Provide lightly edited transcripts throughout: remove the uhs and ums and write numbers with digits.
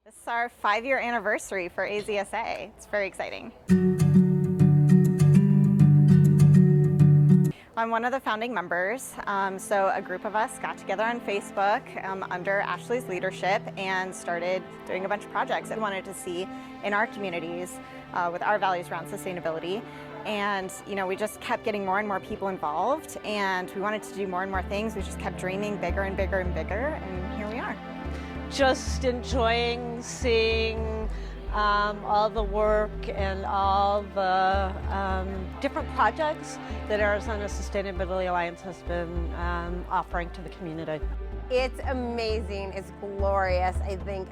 This is our 5-year anniversary for AZSA. It's very exciting. I'm one of the founding members, so a group of us got together on Facebook under Ashley's leadership and started doing a bunch of projects we wanted to see in our communities with our values around sustainability. And we just kept getting more and more people involved, and we wanted to do more and more things. We just kept dreaming bigger and bigger and bigger, and here we are. Just enjoying seeing all the work and all the different projects that Arizona Sustainability Alliance has been offering to the community. It's amazing, it's glorious. I think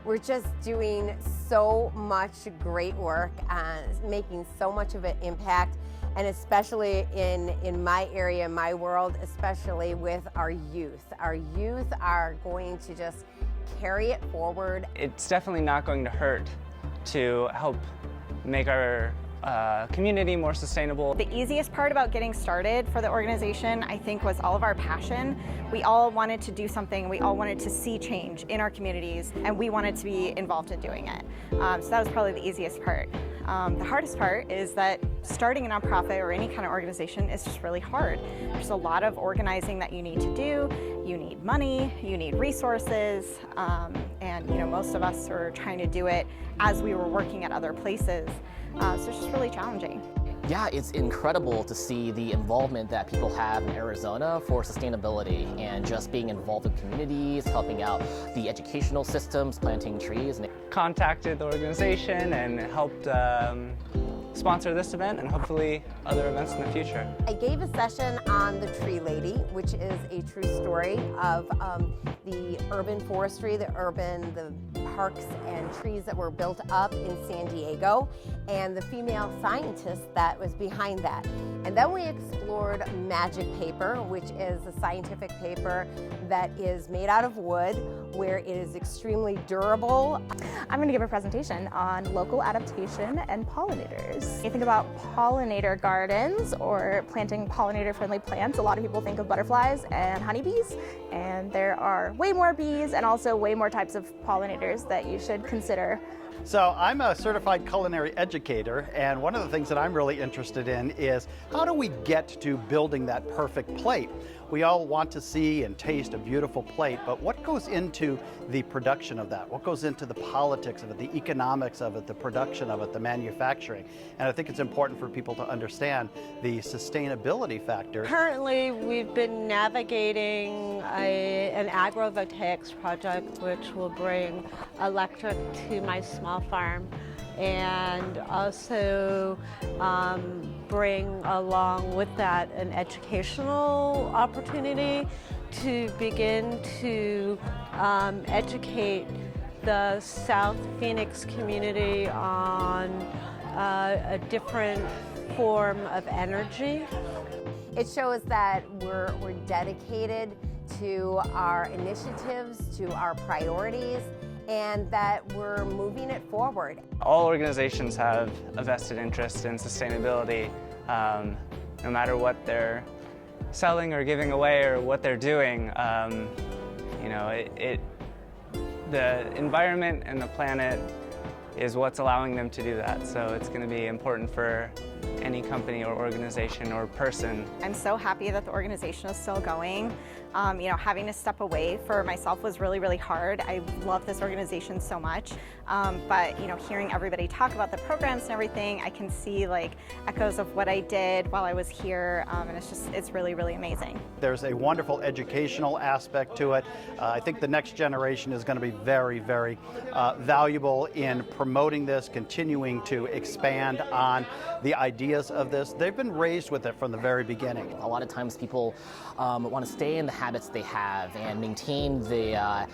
we're just doing so much great work, making so much of an impact, and especially in my area, my world, especially with our youth. Our youth are going to just carry it forward. It's definitely not going to hurt to help make our community more sustainable. The easiest part about getting started for the organization, I think, was all of our passion. We all wanted to do something, we all wanted to see change in our communities, and we wanted to be involved in doing it. So that was probably the easiest part. The hardest part is that starting a nonprofit or any kind of organization is just really hard. There's a lot of organizing that you need to do. You need money, you need resources, and most of us are trying to do it as we were working at other places. So it's just really challenging. Yeah, it's incredible to see the involvement that people have in Arizona for sustainability and just being involved in communities, helping out the educational systems, planting trees. Contacted the organization and helped sponsor this event and hopefully other events in the future. I gave a session on the Tree Lady, which is a true story of the urban forestry, the parks and trees that were built up in San Diego, and the female scientist that was behind that. And then we explored magic paper, which is a scientific paper that is made out of wood, where it is extremely durable. I'm going to give a presentation on local adaptation and pollinators. You think about pollinator gardens or planting pollinator-friendly plants, a lot of people think of butterflies and honeybees, and there are way more bees and also way more types of pollinators that you should consider. So I'm a certified culinary educator, and one of the things that I'm really interested in is how do we get to building that perfect plate? We all want to see and taste a beautiful plate, but what goes into the production of that? What goes into the politics of it, the economics of it, the production of it, the manufacturing? And I think it's important for people to understand the sustainability factors. Currently, we've been navigating an agrovoltaics project which will bring electric to my small farm, and also bring along with that an educational opportunity to begin to educate the South Phoenix community on a different form of energy. It shows that we're dedicated to our initiatives, to our priorities, and that we're moving it forward. All organizations have a vested interest in sustainability, no matter what they're selling or giving away or what they're doing. The environment and the planet is what's allowing them to do that. So it's going to be important for any company or organization or person. I'm so happy that the organization is still going. Having to step away for myself was really, really hard. I love this organization so much. But hearing everybody talk about the programs and everything, I can see echoes of what I did while I was here, and it's really, really amazing. There's a wonderful educational aspect to it. I think the next generation is going to be very, very valuable in promoting this, continuing to expand on the ideas of this. They've been raised with it from the very beginning. A lot of times people want to stay in the habits they have and maintain the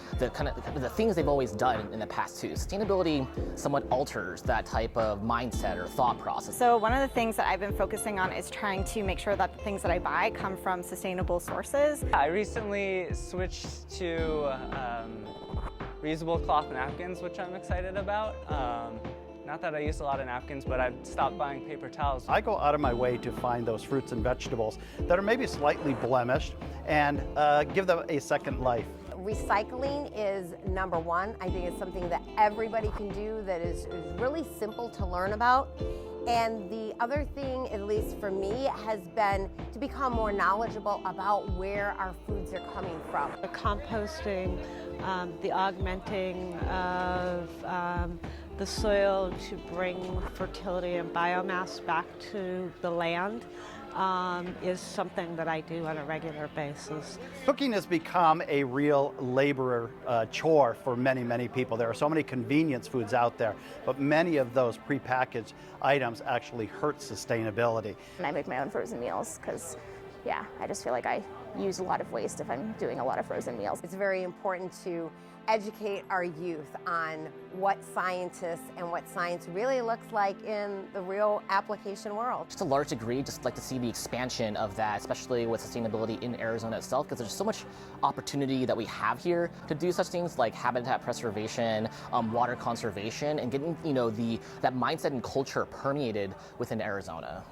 things they've always done in the past too. Sustainability somewhat alters that type of mindset or thought process. So one of the things that I've been focusing on is trying to make sure that the things that I buy come from sustainable sources. I recently switched to reusable cloth napkins, which I'm excited about. Not that I use a lot of napkins, but I've stopped buying paper towels. I go out of my way to find those fruits and vegetables that are maybe slightly blemished and give them a second life. recycling is number one. I think it's something that everybody can do that is really simple to learn about. And the other thing, at least for me, has been to become more knowledgeable about where our foods are coming from. The composting, the augmenting of the soil to bring fertility and biomass back to the land is something that I do on a regular basis. Cooking has become a real labor chore for many, many people. There are so many convenience foods out there, but many of those prepackaged items actually hurt sustainability. And I make my own frozen meals because, yeah, I just feel like I use a lot of waste if I'm doing a lot of frozen meals. It's very important to educate our youth on what scientists and what science really looks like in the real application world. Just to a large degree, just like to see the expansion of that, especially with sustainability in Arizona itself, because there's so much opportunity that we have here to do such things like habitat preservation, water conservation, and getting that mindset and culture permeated within Arizona.